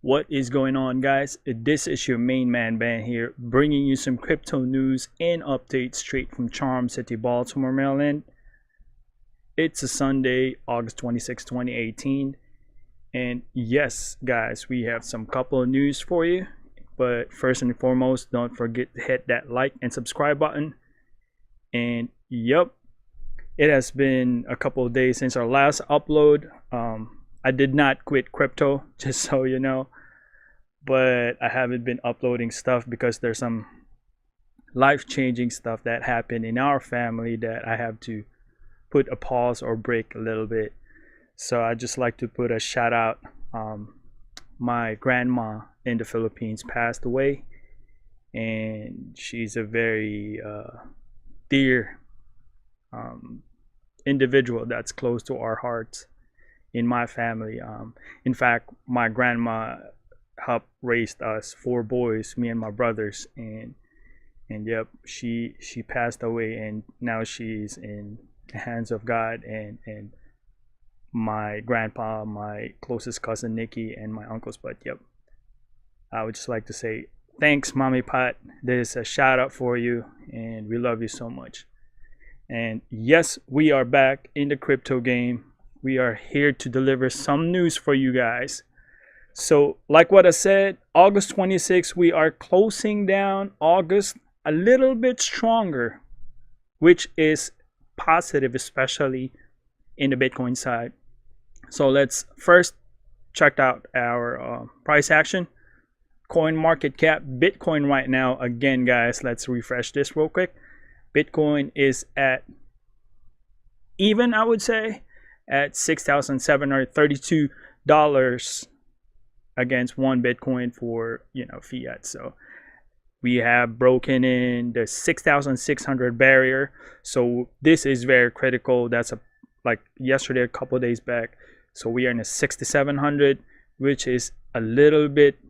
What is going on, guys? This is your main man Ban here, bringing you some crypto news and updates straight from Charm City, Baltimore, Maryland. It's a Sunday, August 26, 2018. And yes, guys, we have some couple of news for you. But first and foremost, don't forget to hit that like and subscribe button. And yep, it has been a couple of days since our last upload. I did not quit crypto, just so you know, but I haven't been uploading stuff because there's some life-changing stuff that happened in our family that I have to put a pause or break a little bit. So I just like to put a shout out. My grandma in the Philippines passed away, and she's a very dear individual that's close to our hearts in my family. In fact, my grandma helped raise us 4 boys, me and my brothers, and yep, she passed away, and now she's in the hands of God and my grandpa, my closest cousin Nikki, and my uncles. But yep, I would just like to say thanks, Mommy Pat. This is a shout out for you, and we love you so much. And yes, we are back in the crypto game. We are here to deliver some news for you guys. So like what I said, August 26th, we are closing down August a little bit stronger, which is positive, especially in the Bitcoin side. So let's first check out our price action. Coin market cap, Bitcoin right now, again guys, let's refresh this real quick. Bitcoin is at even, I would say, at $6,732 against one Bitcoin for, you know, fiat. So we have broken in the 6,600 barrier. So this is very critical. That's like yesterday, a couple of days back. So we are in a 6,700, which is a little bit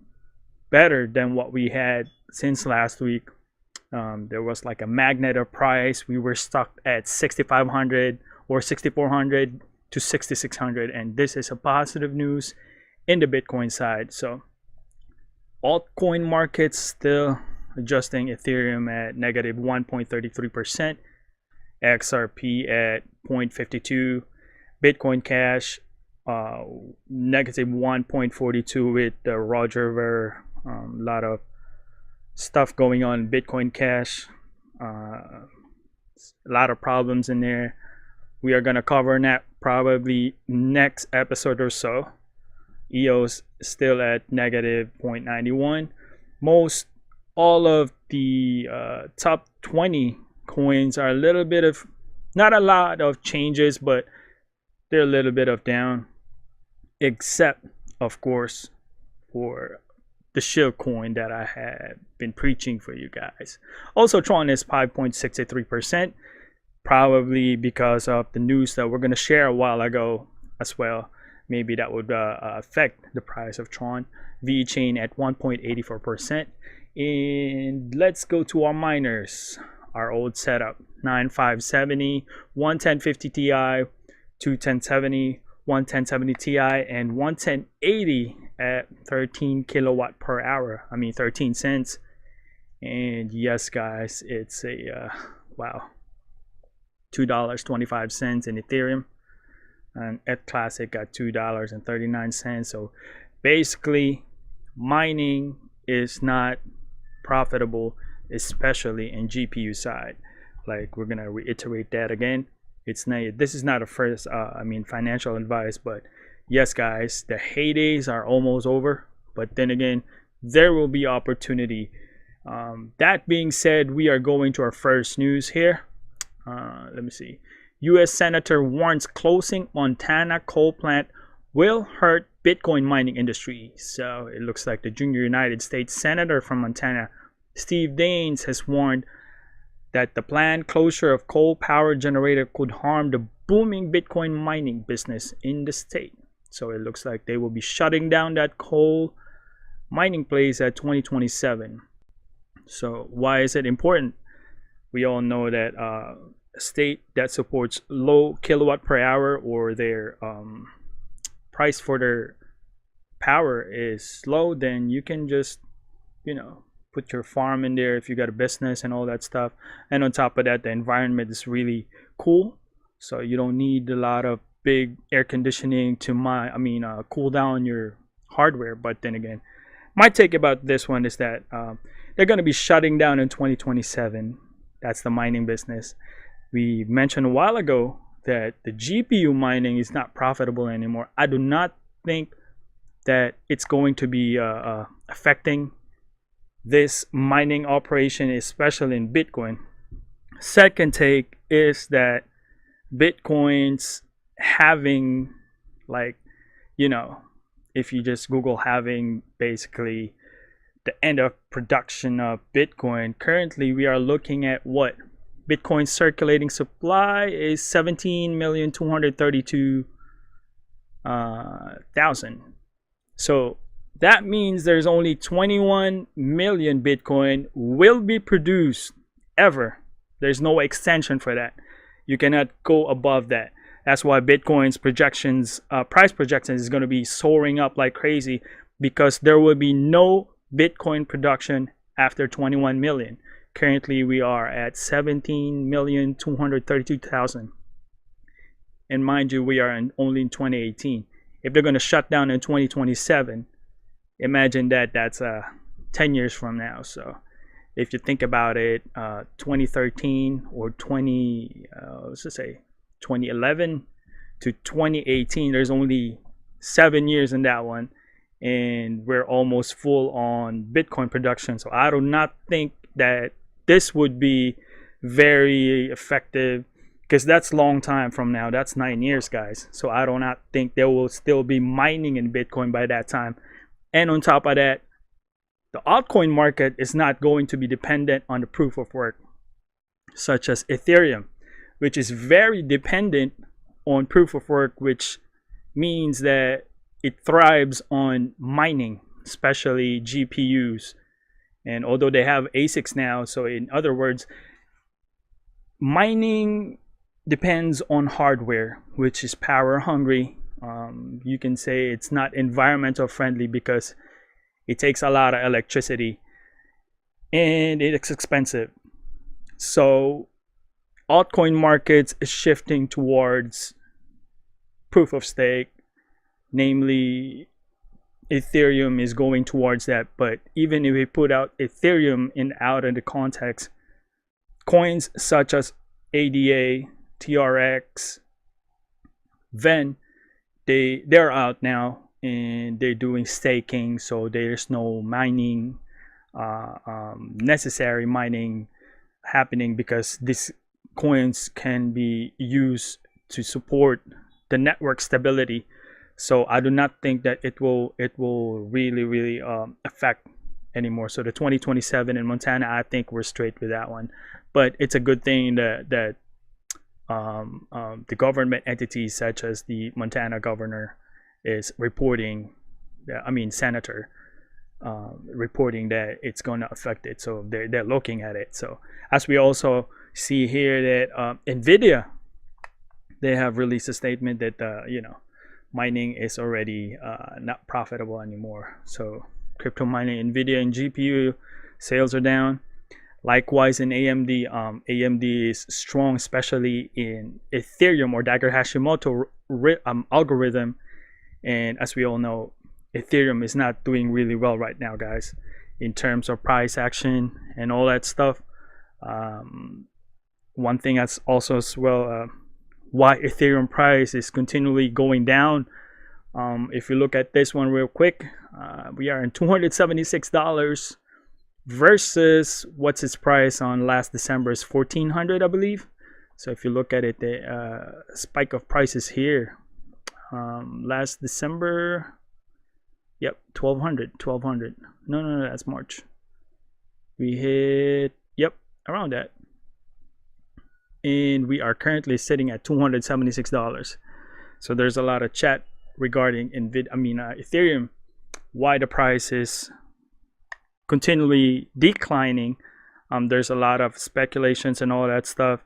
better than what we had since last week. There was like a magnet of price. We were stuck at 6,500 or 6,400 to 6,600, and this is a positive news in the Bitcoin side. So altcoin markets still adjusting. Ethereum at negative 1.33%, XRP at 0.52, Bitcoin Cash negative 1.42 with the Roger Ver. A lot of stuff going on in Bitcoin Cash, a lot of problems in there. We are going to cover that probably next episode or so. EOS still at negative 0.91. Most all of the top 20 coins are a little bit of, not a lot of changes, but they're a little bit of down, except of course for the shield coin that I had been preaching for you guys. Also, Tron is 5.63%, probably because of the news that we're going to share a while ago as well. Maybe that would affect the price of Tron. VeChain at 1.84%. And let's go to our miners. Our old setup: 9570, 11050 Ti, 21070, 11070 Ti, and 11080 at 13 kilowatt per hour. I mean 13 cents. And yes, guys, it's a wow, $2.25 in Ethereum, and ETH Classic at $2.39. So basically, mining is not profitable, especially in GPU side. Like, we're gonna reiterate that again. It's not, this is not a first financial advice, but yes, guys, the heydays are almost over, but then again, there will be opportunity. That being said, we are going to our first news here. Let me see. U.S. Senator warns closing Montana coal plant will hurt Bitcoin mining industry. So it looks like the junior United States Senator from Montana, Steve Daines, has warned that the planned closure of coal power generator could harm the booming Bitcoin mining business in the state. So it looks like they will be shutting down that coal mining place at 2027. So why is it important? We all know that a state that supports low kilowatt per hour, or their price for their power is low, then you can just, you know, put your farm in there if you got a business and all that stuff. And on top of that, the environment is really cool, so you don't need a lot of big air conditioning to cool down your hardware. But then again, my take about this one is that they're going to be shutting down in 2027. That's the mining business. We mentioned a while ago that the GPU mining is not profitable anymore. I do not think that it's going to be affecting this mining operation, especially in Bitcoin. Second take is that Bitcoin's having, like, you know, if you just Google having basically the end of production of Bitcoin, currently we are looking at what? Bitcoin circulating supply is 17,232,000. So that means there's only 21 million Bitcoin will be produced ever. There's no extension for that. You cannot go above that. That's why Bitcoin's projections, price projections, is going to be soaring up like crazy, because there will be no Bitcoin production after 21 million. Currently, we are at 17,232,000. And mind you, we are only in 2018. If they're going to shut down in 2027, imagine that's 10 years from now. So if you think about it, 2013 or 2011 to 2018, there's only 7 years in that one, and we're almost full on Bitcoin production. So I do not think that this would be very effective, because that's long time from now. That's 9 years, guys. So I do not think there will still be mining in Bitcoin by that time. And on top of that, the altcoin market is not going to be dependent on the proof of work, such as Ethereum, which is very dependent on proof of work, which means that it thrives on mining, especially GPUs. And although they have ASICs now, so in other words, mining depends on hardware, which is power hungry. You can say it's not environmental friendly because it takes a lot of electricity and it's expensive. So altcoin markets is shifting towards proof of stake, namely Ethereum is going towards that. But even if we put out Ethereum out of the context, coins such as ADA, TRX, Ven, they're out now and they're doing staking, so there's no mining, necessary mining happening, because these coins can be used to support the network stability. So I do not think that it will really affect anymore. So the 2027 in Montana, I think we're straight with that one. But it's a good thing that the government entities such as the Montana governor is reporting, senator, reporting that it's going to affect it. So they're looking at it. So as we also see here that NVIDIA, they have released a statement that mining is already not profitable anymore. So crypto mining, NVIDIA and GPU sales are down. Likewise in AMD, AMD is strong, especially in Ethereum or Dagger Hashimoto algorithm. And as we all know, Ethereum is not doing really well right now, guys, in terms of price action and all that stuff. One thing that's also as well why Ethereum price is continually going down. If you look at this one real quick, we are in $276 versus what's its price on last December is $1,400, I believe. So if you look at it, the spike of prices here, last December, yep, 1200. No, that's March. We hit, yep, around that. And we are currently sitting at $276. So there's a lot of chat regarding Ethereum, why the price is continually declining. There's a lot of speculations and all that stuff,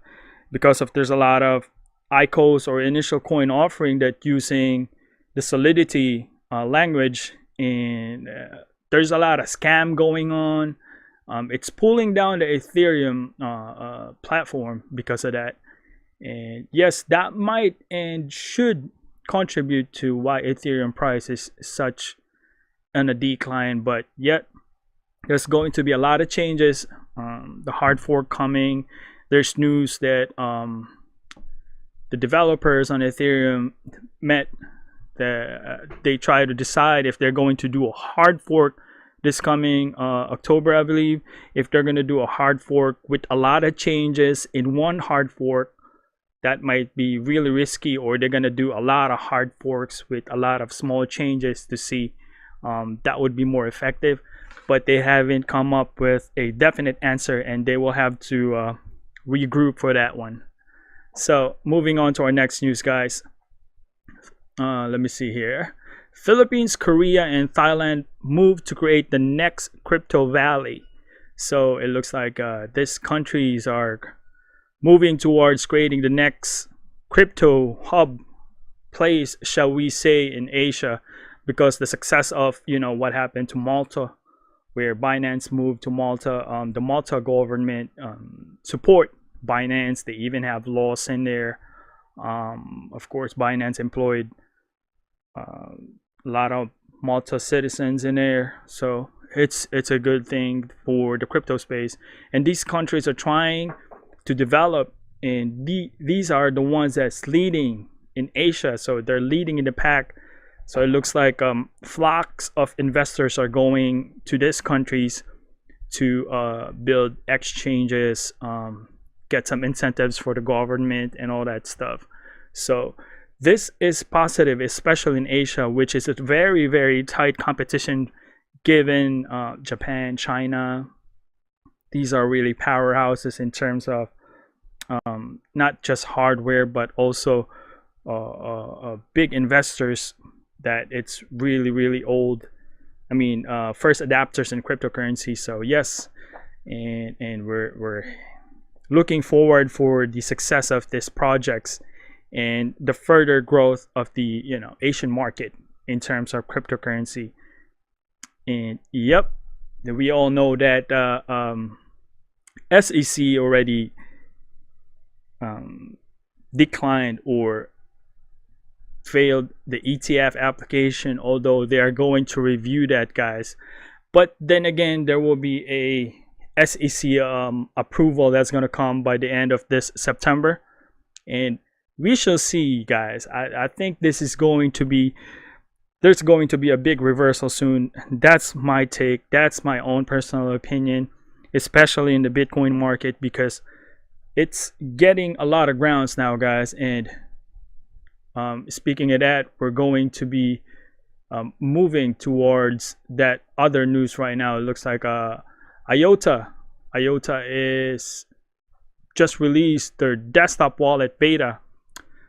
because there's a lot of ICOs or initial coin offering that using the Solidity language and there's a lot of scam going on. It's pulling down the Ethereum platform because of that. And yes, that might and should contribute to why Ethereum price is such on a decline. But yet, there's going to be a lot of changes. The hard fork coming. There's news that the developers on Ethereum met. They try to decide if they're going to do a hard fork this coming October, I believe. If they're going to do a hard fork with a lot of changes in one hard fork, that might be really risky, or they're going to do a lot of hard forks with a lot of small changes to see that would be more effective. But they haven't come up with a definite answer, and they will have to regroup for that one. So moving on to our next news, guys. Let me see here. Philippines, Korea, and Thailand move to create the next crypto valley. So it looks like these countries are moving towards creating the next crypto hub place, shall we say, in Asia, because the success of what happened to Malta, where Binance moved to Malta. The Malta government support Binance. They even have laws in there. Of course, Binance employed a lot of Malta citizens in there, so it's a good thing for the crypto space. And these countries are trying to develop, and these are the ones that's leading in Asia, so they're leading in the pack. So it looks like flocks of investors are going to these countries to build exchanges, get some incentives for the government and all that stuff. So this is positive, especially in Asia, which is a very, very tight competition given Japan, China. These are really powerhouses in terms of not just hardware, but also big investors that it's really, really old. I mean, first adapters in cryptocurrency. So yes, and we're looking forward for the success of these projects and the further growth of the Asian market in terms of cryptocurrency. And yep, we all know that SEC already declined or failed the ETF application, although they are going to review that, guys. But then again, there will be a SEC approval that's going to come by the end of this September, and we shall see, guys. I think this is going to be, there's going to be a big reversal soon. That's my take. That's my own personal opinion, especially in the Bitcoin market, because it's getting a lot of grounds now, guys. And speaking of that, we're going to be moving towards that other news right now. It looks like Iota is just released their desktop wallet beta.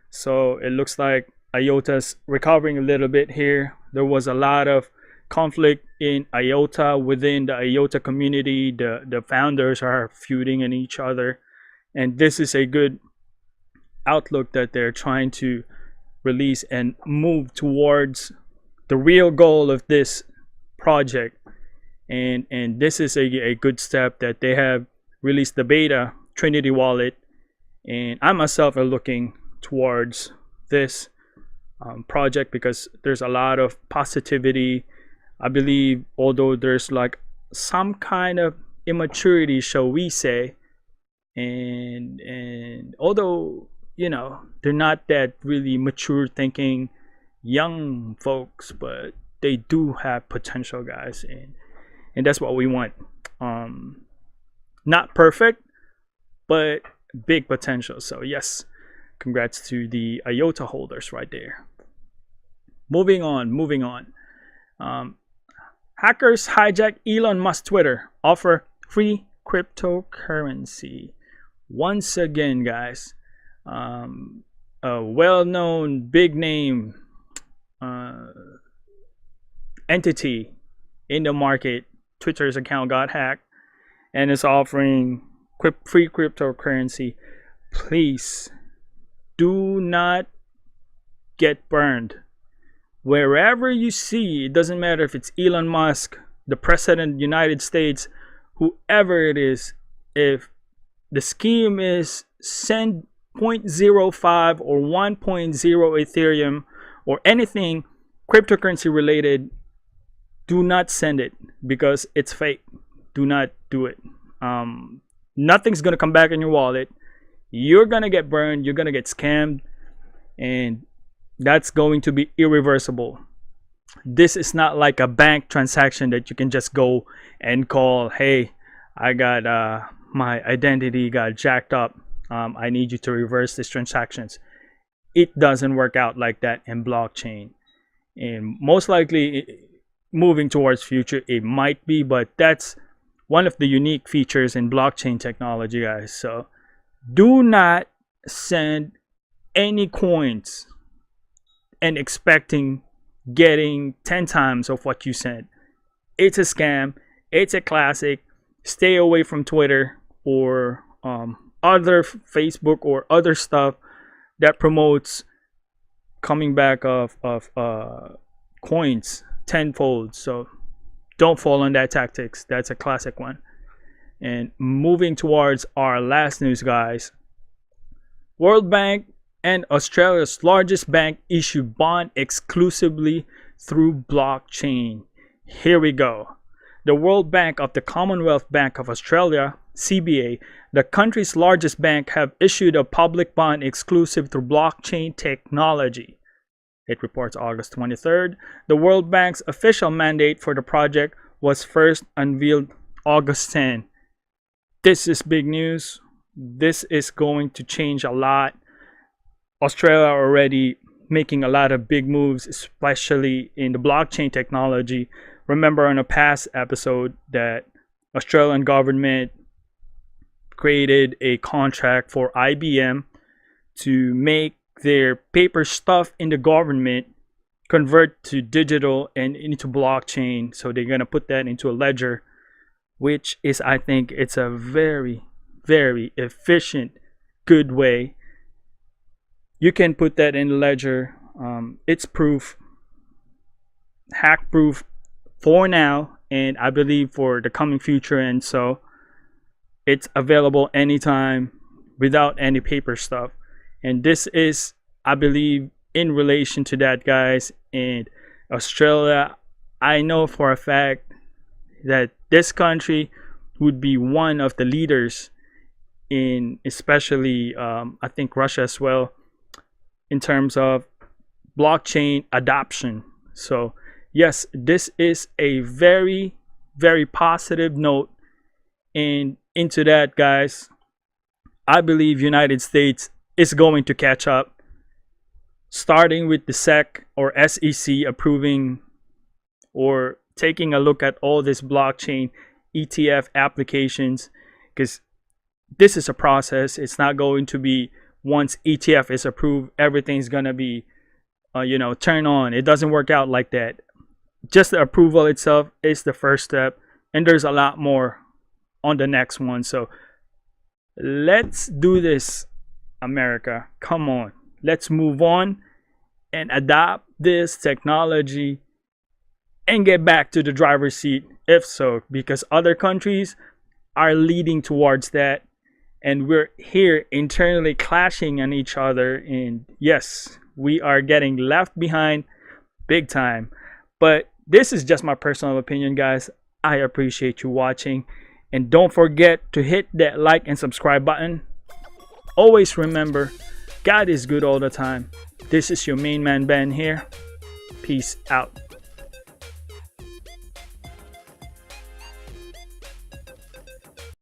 So it looks like Iota's recovering a little bit here. There was a lot of conflict in Iota, within the Iota community. The founders are feuding in each other, and this is a good outlook that they're trying to release and move towards the real goal of this project. And this is a good step that they have released the beta Trinity wallet, and I myself are looking towards this project because there's a lot of positivity. I believe, although there's like some kind of immaturity, shall we say, and although they're not that really mature thinking young folks, but they do have potential, guys, and that's what we want. Not perfect, but big potential. So yes, congrats to the Iota holders right there. Moving on. Hackers hijack Elon Musk Twitter, offer free cryptocurrency. Once again, guys, a well-known big name entity in the market, Twitter's account got hacked and is offering free cryptocurrency. Please do not get burned Wherever you see, it doesn't matter if it's Elon Musk, the president of the United States, whoever it is, if the scheme is send 0.05 or 1.0 Ethereum or anything cryptocurrency related, do not send it because it's fake. Do not do it. Nothing's gonna come back in your wallet. You're gonna get burned. You're gonna get scammed, and that's going to be irreversible. This is not like a bank transaction that you can just go and call, hey, I got my identity got jacked up. I need you to reverse these transactions. It doesn't work out like that in blockchain. And most likely moving towards future, it might be, but that's one of the unique features in blockchain technology, guys. So do not send any coins and expecting getting 10 times of what you sent. It's a scam. It's a classic. Stay away from Twitter or other Facebook or other stuff that promotes coming back of coins tenfold. So don't fall on that tactics. That's a classic one. And moving towards our last news, guys. World Bank and Australia's largest bank issue bond exclusively through blockchain. Here we go. The World Bank of the Commonwealth Bank of Australia, CBA, the country's largest bank, have issued a public bond exclusive through blockchain technology. It reports August 23rd. The World Bank's official mandate for the project was first unveiled August 10. This is big news. This is going to change a lot. Australia already making a lot of big moves, especially in the blockchain technology. Remember on a past episode that Australian government created a contract for IBM to make their paper stuff in the government convert to digital and into blockchain. So they're going to put that into a ledger, which is, I think it's a very, very efficient, good way. You can put that in the ledger. It's proof, hack proof for now, and I believe for the coming future. And so it's available anytime without any paper stuff. And this is, I believe, in relation to that, guys. And Australia, I know for a fact that this country would be one of the leaders in, especially I think Russia as well, in terms of blockchain adoption. So yes, this is a very, very positive note. And into that, guys, I believe United States is going to catch up, starting with the SEC or SEC approving or taking a look at all this blockchain ETF applications, because this is a process. It's not going to be once ETF is approved, everything's gonna be turn on. It doesn't work out like that. Just the approval itself is the first step, and there's a lot more on the next one. So let's do this, America. Come on, let's move on and adopt this technology and get back to the driver's seat, if so, because other countries are leading towards that, and we're here internally clashing on each other. And yes, we are getting left behind big time. But this is just my personal opinion, guys. I appreciate you watching, and don't forget to hit that like and subscribe button. Always remember, God is good all the time. This is your main man Ben here. Peace out.